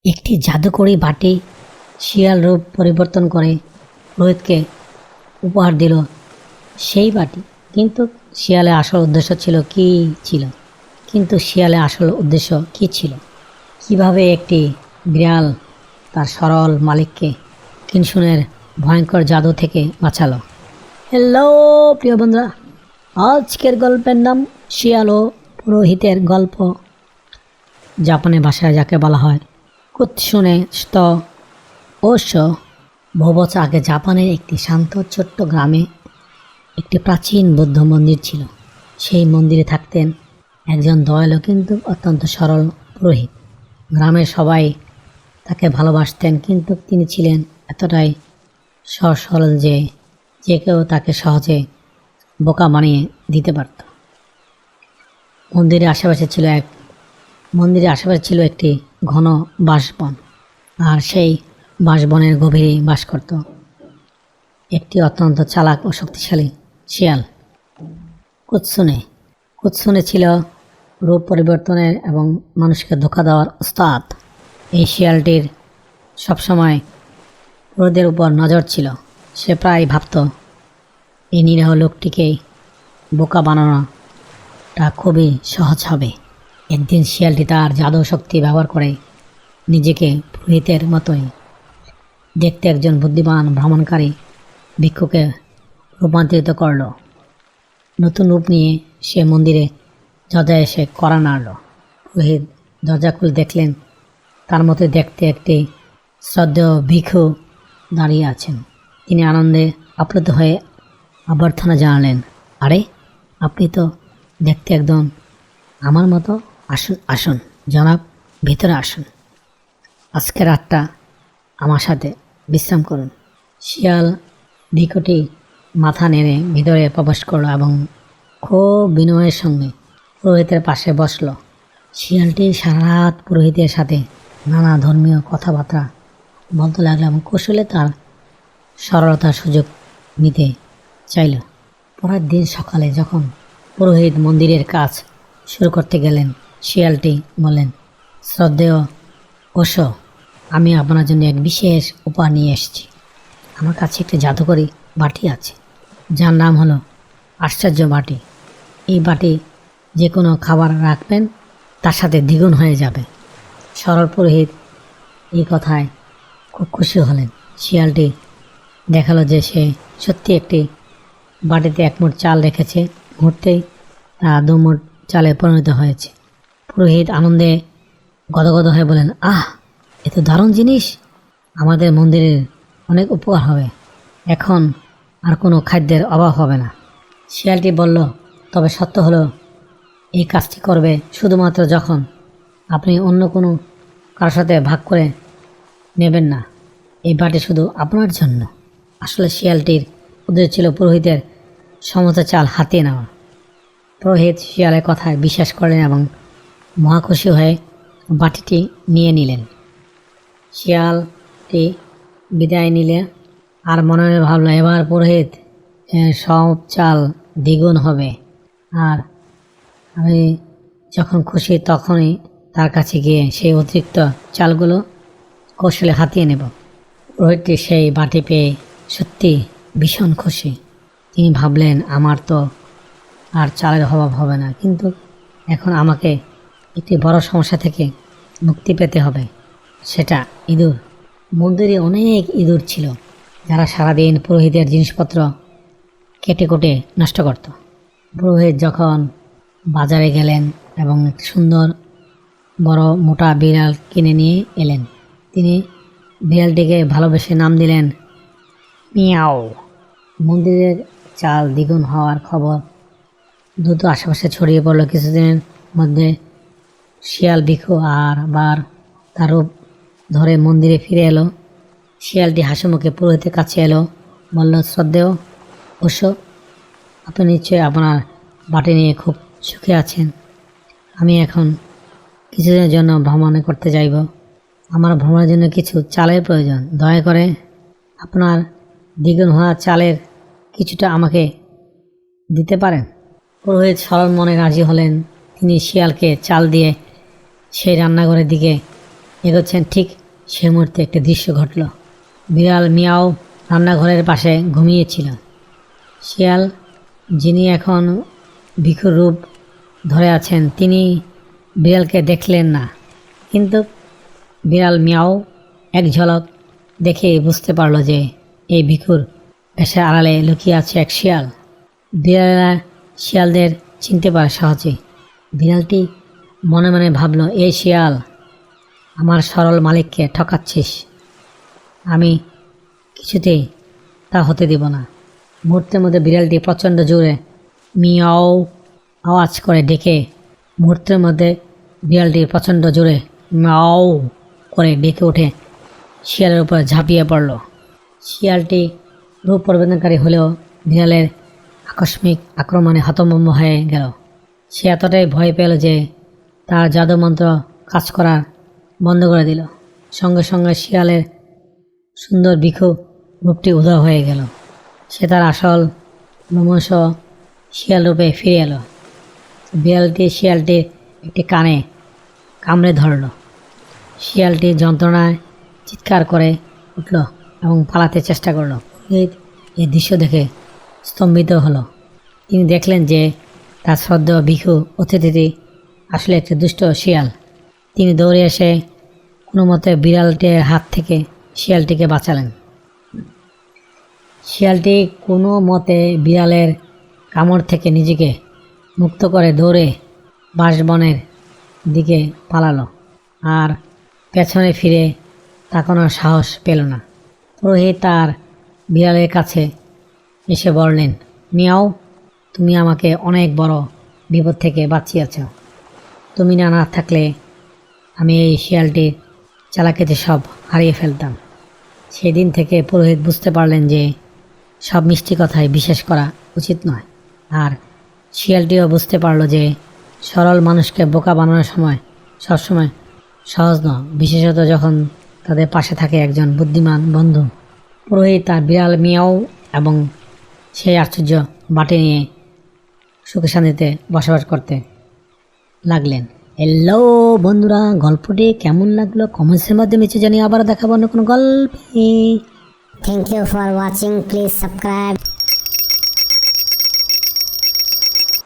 একটি জাদুকরি বাটি শিয়াল রূপ পরিবর্তন করে রোহিতকে উপহার দিল সেই বাটি। কিন্তু শিয়ালের আসল উদ্দেশ্য ছিল কিভাবে একটি বিড়াল তার সরল মালিককে কিনশুনের ভয়ঙ্কর জাদু থেকে বাঁচালো। হ্যালো প্রিয় বন্ধুরা, আজকের গল্পের নাম শিয়াল ও পুরোহিতের গল্প। জাপানি ভাষায় যাকে বলা হয় কুৎসুনে ওশো। বহু বছর আগে জাপানের একটি শান্ত ছোট্ট গ্রামে একটি প্রাচীন বৌদ্ধ মন্দির ছিল। সেই মন্দিরে থাকতেন একজন দয়ালু কিন্তু অত্যন্ত সরল পুরোহিত। গ্রামের সবাই তাকে ভালোবাসতেন, কিন্তু তিনি ছিলেন এতটাই সহজ সরল যে যে কেউ তাকে সহজে বোকা বানিয়ে দিতে পারত। মন্দিরের আশেপাশে ছিল একটি ঘন বাঁশবন, আর সেই বাঁশবনের গভীরে বাস করত একটি অত্যন্ত চালাক ও শক্তিশালী শিয়াল কুৎসুনে ছিল রূপ পরিবর্তনের এবং মানুষকে ধোঁকা দেওয়ার উস্তাদ। এই শিয়ালটির সবসময় পুরোদের উপর নজর ছিল। সে প্রায় ভাবত এই নিরীহ লোকটিকে বোকা বানানোটা খুবই সহজ হবে। একদিন শিয়ালটি তার জাদু শক্তি ব্যবহার করে নিজেকে পুরোহিতের মতোই দেখতে একজন বুদ্ধিমান ভ্রমণকারী ভিক্ষুকে রূপান্তরিত করল। নতুন রূপ নিয়ে সে মন্দিরে দরজায় এসে কড়া নাড়ল। পুরোহিত দরজা খুলে দেখলেন তার মতো দেখতে একটি শ্রদ্ধেয় ভিক্ষু দাঁড়িয়ে আছেন। তিনি আনন্দে আপ্লুত হয়ে অভ্যর্থনা জানালেন, আরে আপনি তো দেখতে একদম আমার মতো। আসুন আসুন জনাব, ভিতরে আসুন। আজকে রাতটা আমার সাথে বিশ্রাম করুন। শিয়াল ভিক্ষুটি মাথা নেড়ে ভিতরে প্রবেশ করলো এবং খুব বিনয়ের সঙ্গে পুরোহিতের পাশে বসল। শিয়ালটি সারা রাত পুরোহিতের সাথে নানা ধর্মীয় কথাবার্তা বলতে লাগলো এবং কৌশলে তার সরলতার সুযোগ নিতে চাইল। পরের দিন সকালে যখন পুরোহিত মন্দিরের কাজ শুরু করতে গেলেন, শিয়ালটি বললেন, শ্রদ্ধেয় ওশো, আমি আপনার জন্য এক বিশেষ উপহার নিয়ে এসেছি। আমার কাছে একটি জাদুকরি বাটি আছে, যার নাম হলো আশ্চর্য বাটি। এই বাটি যে কোনো খাবার রাখবেন তার সাথে দ্বিগুণ হয়ে যাবে। সরল পুরোহিত এই কথায় খুব খুশি হলেন। শিয়ালটি দেখালো যে সে সত্যি একটি বাটিতে এক মুঠ চাল রেখেছে। মুহূর্তেই তা 2 মুঠ চালে পরিণত হয়েছে। পুরোহিত আনন্দে গদগদ হয়ে বলেন, আহ, এ তো দারুণ জিনিস, আমাদের মন্দিরের অনেক উপকার হবে। এখন আর কোনো খাদ্যের অভাব হবে না। শিয়ালটি বলল, তবে সত্য হলো এই কাজটি করবে শুধুমাত্র যখন আপনি অন্য কোনো কারোর সাথে ভাগ করে নেবেন না। এই বাটি শুধু আপনার জন্য। আসলে শিয়ালটির উদ্দেশ্য ছিল পুরোহিতের সমস্ত চাল হাতিয়ে নেওয়া। পুরোহিত শিয়ালের কথায় বিশ্বাস করলেন এবং মহাখুশি হয়ে বাটিটি নিয়ে নিলেন। শিয়ালটি বিদায় নিলে আর মনে মনে ভাবল, এবার পুরোহিত সব চাল দ্বিগুণ হবে, আর আমি যখন খুশি তখনই তার কাছে গিয়ে সেই অতিরিক্ত চালগুলো কৌশলে হাতিয়ে নেব। পুরোহিতটি সেই বাটি পেয়ে সত্যি ভীষণ খুশি। তিনি ভাবলেন, আমার তো আর চালের অভাব হবে না, কিন্তু এখন আমাকে একটি বড় সমস্যা থেকে মুক্তি পেতে হবে, সেটা ইঁদুর। মন্দিরে অনেক ইঁদুর ছিল যারা সারাদিন পুরোহিতের জিনিসপত্র কেটে কুটে নষ্ট করত। পুরোহিত যখন বাজারে গেলেন এবং একটি সুন্দর বড় মোটা বিড়াল কিনে নিয়ে এলেন, তিনি বিড়ালটিকে ভালোবেসে নাম দিলেন মিয়াও। মন্দিরের চাল দ্বিগুণ হওয়ার খবর দ্রুত আশেপাশে ছড়িয়ে পড়ল। কিছুদিনের মধ্যে শিয়াল ভিক্ষু বার তার রূপ ধরে মন্দিরে ফিরে এলো। শিয়ালটি হাসিমুখে পুরোহিতের কাছে এলো, বলল, শ্রদ্ধেয় ওশো, আপনি নিশ্চয়ই আপনার বাটি নিয়ে খুব সুখে আছেন। আমি এখন কিছুদিনের জন্য ভ্রমণে করতে যাইব। আমার ভ্রমণের জন্য কিছু চালের প্রয়োজন। দয়া করে আপনার দ্বিগুণ হওয়া চালের কিছুটা আমাকে দিতে পারেন? পুরোহিত সরল মনে রাজি হলেন। তিনি শিয়ালকে চাল দিয়ে সেই রান্নাঘরের দিকে এগোচ্ছেন, ঠিক সে মুহূর্তে একটি দৃশ্য ঘটল। বিড়াল মিয়াও রান্নাঘরের পাশে ঘুমিয়েছিল। শিয়াল, যিনি এখন ভিখুর রূপ ধরে আছেন, তিনি বিড়ালকে দেখলেন না, কিন্তু বিড়াল মিয়াও এক ঝলক দেখে বুঝতে পারল যে এই ভিখুর বেশের আড়ালে লুকিয়ে আছে এক শিয়াল। বিড়ালেরা শিয়ালদের চিনতে পারে সহজে। বিড়ালটি মনে মনে ভাবল, এই শিয়াল, আমার সরল মালিককে ঠকাচ্ছিস, আমি কিছুতেই তা হতে দিব না। মুহূর্তের মধ্যে বিড়ালটি প্রচণ্ড জোরে মিয়াও আওয়াজ করে ডেকে মিয়াও করে ডেকে উঠে শিয়ালের উপর ঝাঁপিয়ে পড়ল। শিয়ালটি রূপ পরিবর্তনকারী হলেও বিড়ালের আকস্মিক আক্রমণে হতভম্ব হয়ে গেল। সে এতটাই ভয় পেল যে তার জাদুমন্ত্র কাজ করা বন্ধ করে দিল। সঙ্গে সঙ্গে শিয়ালের সুন্দর ভিখু রূপটি উধাও হয়ে গেল। সে তার আসল লোমশ শিয়াল রূপে ফিরে এলো। বিড়ালটি শিয়ালটির একটি কানে কামড়ে ধরল। শিয়ালটি যন্ত্রণায় চিৎকার করে উঠল এবং পালাতে চেষ্টা করল। এই দৃশ্য দেখে স্তম্ভিত হলো। তিনি দেখলেন যে তার শ্রদ্ধেয় ভিখু অতিথিটি আসলে একটি দুষ্ট শিয়াল। তিনি দৌড়ে এসে কোনো মতে বিড়ালটির হাত থেকে শিয়ালটিকে বাঁচালেন। শিয়ালটি কোনো মতে বিড়ালের কামড় থেকে নিজেকে মুক্ত করে দৌড়ে বাঁশবনের দিকে পালালো, আর পেছনে ফিরে তাকানোর সাহস পেল না। পুরোহিত তার বিড়ালের কাছে এসে বললেন, মিয়াও, তুমি আমাকে অনেক বড় বিপদ থেকে বাঁচিয়েছ। তুমি না থাকলে আমি এই শিয়ালটির চালাকিতে সব হারিয়ে ফেলতাম। সেদিন থেকে পুরোহিত বুঝতে পারলেন যে সব মিষ্টি কথায় বিশ্বাস করা উচিত নয়। আর শিয়ালটিও বুঝতে পারল যে সরল মানুষকে বোকা বানানোর সবসময় সহজ নয়, বিশেষত যখন তাদের পাশে থাকে একজন বুদ্ধিমান বন্ধু। পুরোহিত তার বিড়াল মিয়াও এবং সেই আশ্চর্য বাটি নিয়ে সুখে শান্তিতে বসবাস করতে লাগলেন। হ্যালো বন্ধুরা, গল্পটি কেমন লাগলো কমেন্টসের মাধ্যমে জানিয়ে আবার দেখাবো অন্য কোনো গল্পে। Thank you for watching. Please subscribe.